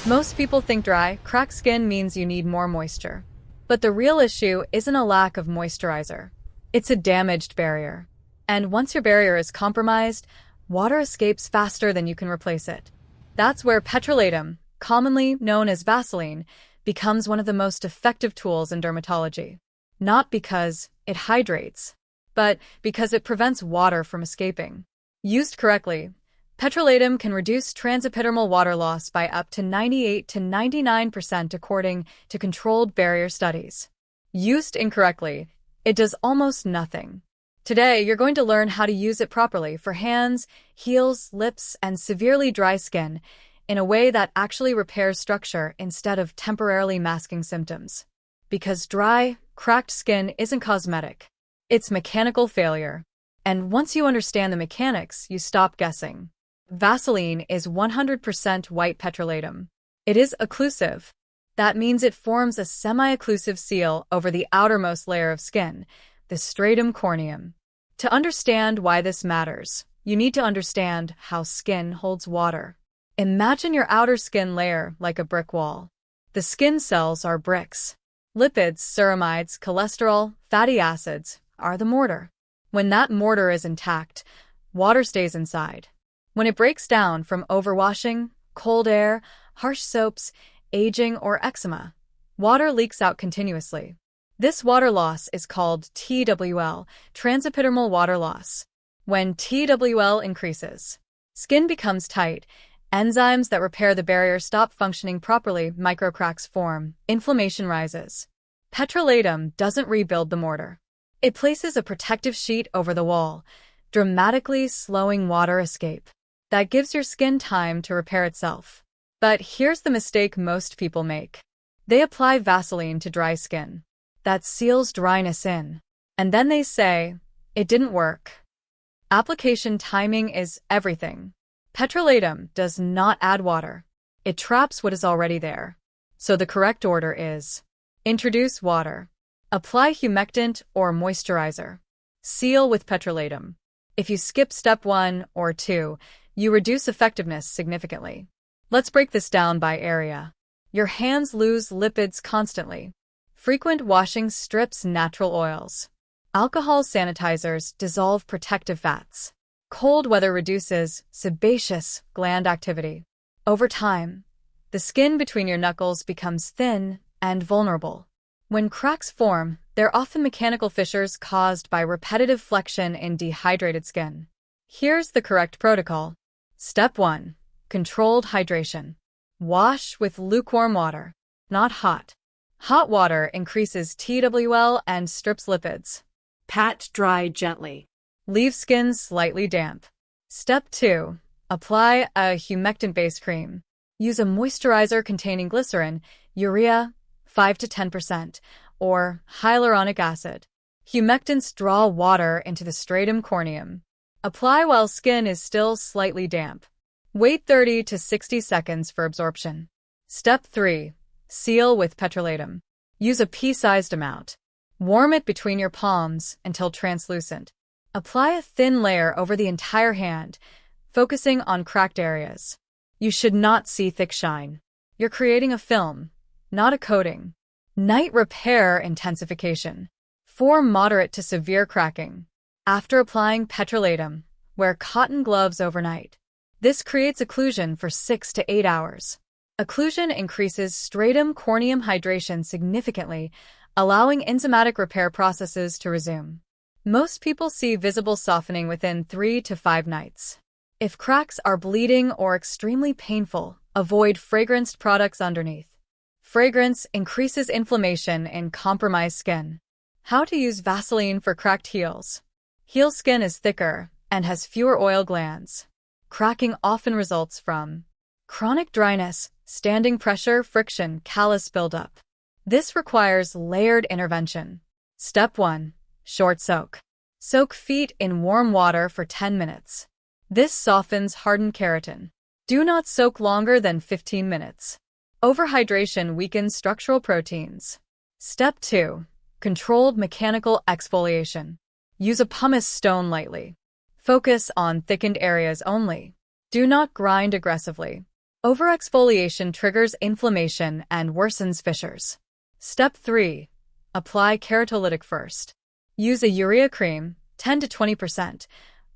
Most people think dry, cracked skin means you need more moisture. But the real issue isn't a lack of moisturizer. It's a damaged barrier. And once your barrier is compromised, water escapes faster than you can replace it. That's where petroleum, commonly known as Vaseline, becomes one of the most effective tools in dermatology. Not because it hydrates, but because it prevents water from escaping. Used correctly, petroleum can reduce transepidermal water loss by up to 98 to 99% according to controlled barrier studies. Used incorrectly, it does almost nothing. Today, you're going to learn how to use it properly for hands, heels, lips, and severely dry skin in a way that actually repairs structure instead of temporarily masking symptoms. Because dry, cracked skin isn't cosmetic. It's mechanical failure. And once you understand the mechanics, you stop guessing. Vaseline is 100% white petroleum. It is occlusive. That means it forms a semi-occlusive seal over the outermost layer of skin, the stratum corneum. To understand why this matters, you need to understand how skin holds water. Imagine your outer skin layer like a brick wall. The skin cells are bricks. Lipids, ceramides, cholesterol, fatty acids are the mortar. When that mortar is intact, water stays inside. When it breaks down from overwashing, cold air, harsh soaps, aging, or eczema, water leaks out continuously. This water loss is called TWL, transepidermal water loss. When TWL increases, skin becomes tight, enzymes that repair the barrier stop functioning properly, microcracks form, inflammation rises. Petroleum doesn't rebuild the mortar. It places a protective sheet over the wall, dramatically slowing water escape. That gives your skin time to repair itself. But here's the mistake most people make. They apply Vaseline to dry skin. That seals dryness in. And then they say, it didn't work. Application timing is everything. Petroleum does not add water. It traps what is already there. So the correct order is: introduce water. Apply humectant or moisturizer. Seal with petroleum. If you skip step 1 or 2, you reduce effectiveness significantly. Let's break this down by area. Your hands lose lipids constantly. Frequent washing strips natural oils. Alcohol sanitizers dissolve protective fats. Cold weather reduces sebaceous gland activity. Over time, the skin between your knuckles becomes thin and vulnerable. When cracks form, they're often mechanical fissures caused by repetitive flexion in dehydrated skin. Here's the correct protocol. Step 1. Controlled hydration. Wash with lukewarm water, not hot. Hot water increases TWL and strips lipids. Pat dry gently. Leave skin slightly damp. Step 2. Apply a humectant-based cream. Use a moisturizer containing glycerin, urea, 5 to 10%, or hyaluronic acid. Humectants draw water into the stratum corneum. Apply while skin is still slightly damp. Wait 30 to 60 seconds for absorption. Step 3. Seal with petroleum. Use a pea-sized amount. Warm it between your palms until translucent. Apply a thin layer over the entire hand, focusing on cracked areas. You should not see thick shine. You're creating a film, not a coating. Night repair intensification. For moderate to severe cracking. After applying petroleum, wear cotton gloves overnight. This creates occlusion for 6 to 8 hours. Occlusion increases stratum corneum hydration significantly, allowing enzymatic repair processes to resume. Most people see visible softening within 3 to 5 nights. If cracks are bleeding or extremely painful, avoid fragranced products underneath. Fragrance increases inflammation in compromised skin. How to use Vaseline for cracked heels. Heel skin is thicker and has fewer oil glands. Cracking often results from chronic dryness, standing pressure, friction, callus buildup. This requires layered intervention. Step 1. Short soak. Soak feet in warm water for 10 minutes. This softens hardened keratin. Do not soak longer than 15 minutes. Overhydration weakens structural proteins. Step 2. Controlled mechanical exfoliation. Use a pumice stone lightly. Focus on thickened areas only. Do not grind aggressively. Overexfoliation triggers inflammation and worsens fissures. Step 3. Apply keratolytic first. Use a urea cream, 10 to 20%,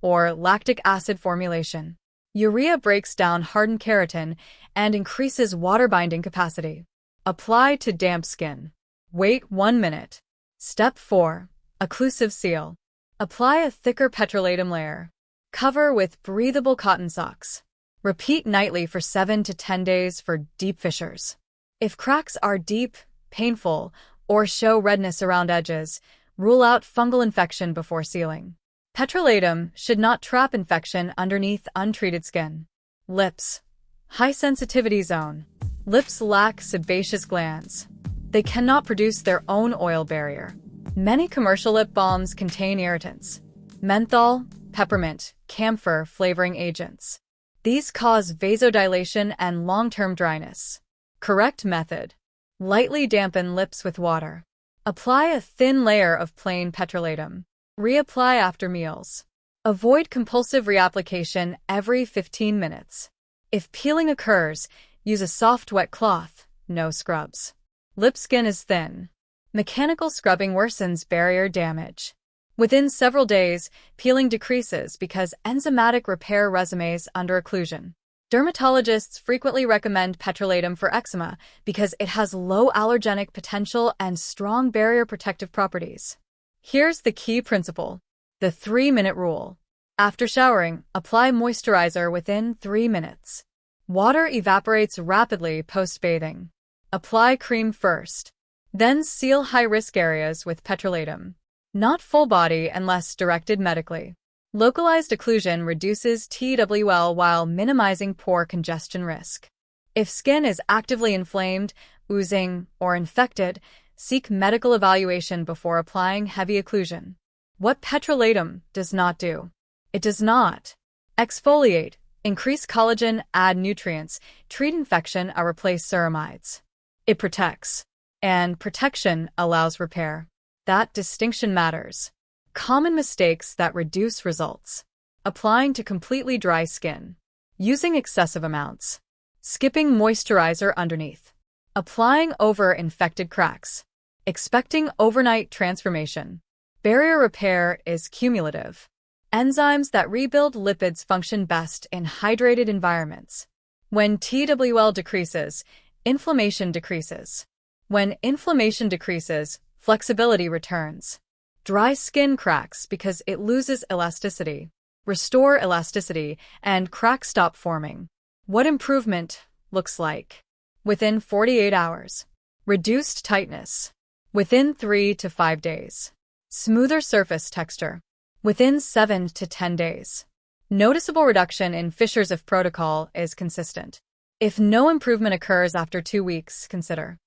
or lactic acid formulation. Urea breaks down hardened keratin and increases water-binding capacity. Apply to damp skin. Wait 1 minute. Step 4. Occlusive seal. Apply a thicker petroleum layer. Cover with breathable cotton socks. Repeat nightly for 7 to 10 days for deep fissures. If cracks are deep, painful, or show redness around edges, rule out fungal infection before sealing. Petroleum should not trap infection underneath untreated skin. Lips. High sensitivity zone. Lips lack sebaceous glands. They cannot produce their own oil barrier. Many commercial lip balms contain irritants: menthol, peppermint, camphor flavoring agents. These cause vasodilation and long-term dryness. Correct method. Lightly dampen lips with water. Apply a thin layer of plain petroleum. Reapply after meals. Avoid compulsive reapplication every 15 minutes. If peeling occurs, use a soft wet cloth, no scrubs. Lip skin is thin. Mechanical scrubbing worsens barrier damage. Within several days, peeling decreases because enzymatic repair resumes under occlusion. Dermatologists frequently recommend petroleum for eczema because it has low allergenic potential and strong barrier protective properties. Here's the key principle: the 3-minute rule. After showering, apply moisturizer within 3 minutes. Water evaporates rapidly post-bathing. Apply cream first. Then seal high-risk areas with petroleum. Not full body unless directed medically. Localized occlusion reduces TWL while minimizing pore congestion risk. If skin is actively inflamed, oozing, or infected, seek medical evaluation before applying heavy occlusion. What petroleum does not do. It does not exfoliate, increase collagen, add nutrients, treat infection, or replace ceramides. It protects, and protection allows repair. That distinction matters. Common mistakes that reduce results: applying to completely dry skin, using excessive amounts, skipping moisturizer underneath, applying over infected cracks, expecting overnight transformation. Barrier repair is cumulative. Enzymes that rebuild lipids function best in hydrated environments. When TWL decreases, inflammation decreases. When inflammation decreases, flexibility returns. Dry skin cracks because it loses elasticity. Restore elasticity, and cracks stop forming. What improvement looks like: within 48 hours. Reduced tightness. Within 3 to 5 days. Smoother surface texture. Within 7 to 10 days. Noticeable reduction in fissures if protocol is consistent. If no improvement occurs after 2 weeks, consider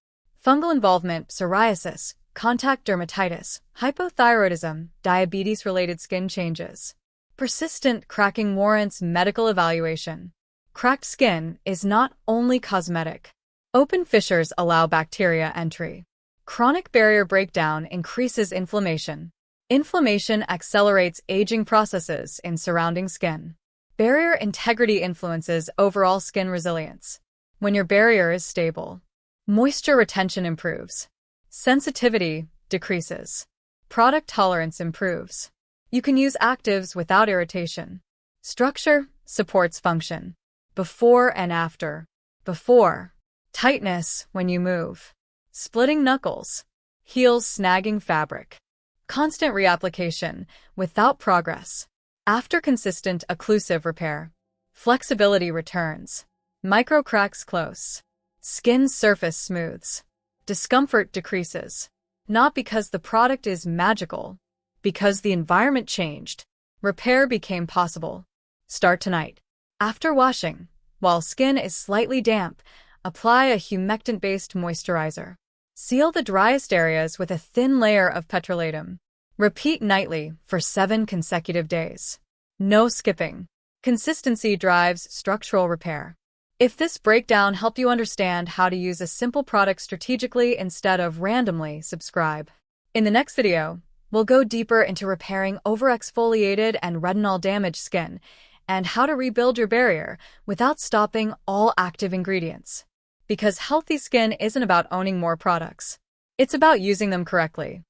fungal involvement, psoriasis, contact dermatitis, hypothyroidism, diabetes-related skin changes. Persistent cracking warrants medical evaluation. Cracked skin is not only cosmetic. Open fissures allow bacteria entry. Chronic barrier breakdown increases inflammation. Inflammation accelerates aging processes in surrounding skin. Barrier integrity influences overall skin resilience. When your barrier is stable, moisture retention improves. Sensitivity decreases. Product tolerance improves. You can use actives without irritation. Structure supports function. Before and after. Before. Tightness when you move. Splitting knuckles. Heels snagging fabric. Constant reapplication without progress. After consistent occlusive repair. Flexibility returns. Micro cracks close. Skin surface smooths. Discomfort decreases. Not because the product is magical, because the environment changed. Repair became possible. Start tonight. After washing, while skin is slightly damp, apply a humectant-based moisturizer. Seal the driest areas with a thin layer of petroleum. Repeat nightly for 7 consecutive days. No skipping. Consistency drives structural repair. If this breakdown helped you understand how to use a simple product strategically instead of randomly, subscribe. In the next video, we'll go deeper into repairing overexfoliated and retinol-damaged skin and how to rebuild your barrier without stopping all active ingredients. Because healthy skin isn't about owning more products. It's about using them correctly.